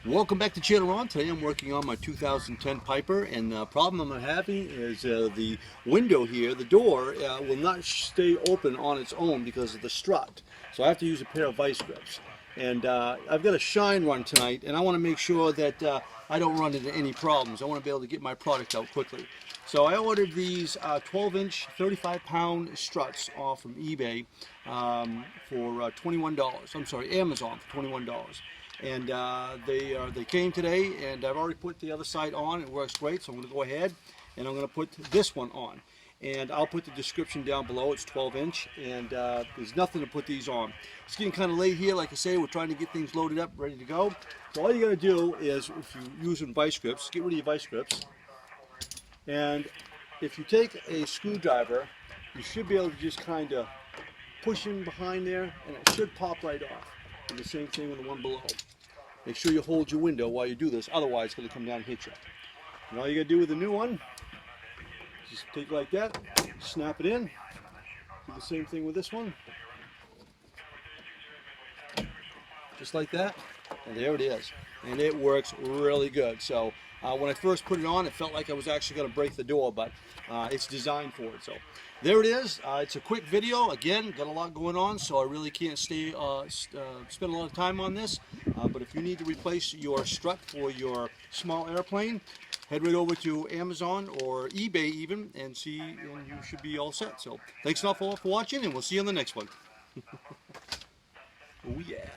Welcome back to Channel On. Today I'm working on my 2010 Piper, and the problem I'm having is the window here, the door, will not stay open on its own because of the strut. So I have to use a pair of vice grips. And I've got a shine run tonight, and I want to make sure that I don't run into any problems. I want to be able to get my product out quickly. So I ordered these 12-inch, 35-pound struts off from eBay for $21. I'm sorry, Amazon for $21. And they came today, and I've already put the other side on. It works great, so I'm going to go ahead and I'm going to put this one on. And I'll put the description down below. It's 12-inch, and there's nothing to put these on. It's getting kind of late here. Like I say, we're trying to get things loaded up, ready to go. So all you got to do is, if you're using vice grips, get rid of your vice grips. And if you take a screwdriver, you should be able to just kind of push in behind there, and it should pop right off. And the same thing with the one below. Make sure you hold your window while you do this, otherwise it's going to come down and hit you. And all you got to do with the new one, just take it like that, snap it in. Do the same thing with this one. Just like that, and there it is. And it works really good. So when I first put it on, it felt like I was actually going to break the door, but it's designed for it. So there it is. It's a quick video. Again, got a lot going on, so I really can't spend a lot of time on this. But if you need to replace your strut for your small airplane, head right over to Amazon or eBay even, and see, and you should be all set. So thanks an awful lot for watching, and we'll see you on the next one. Oh yeah.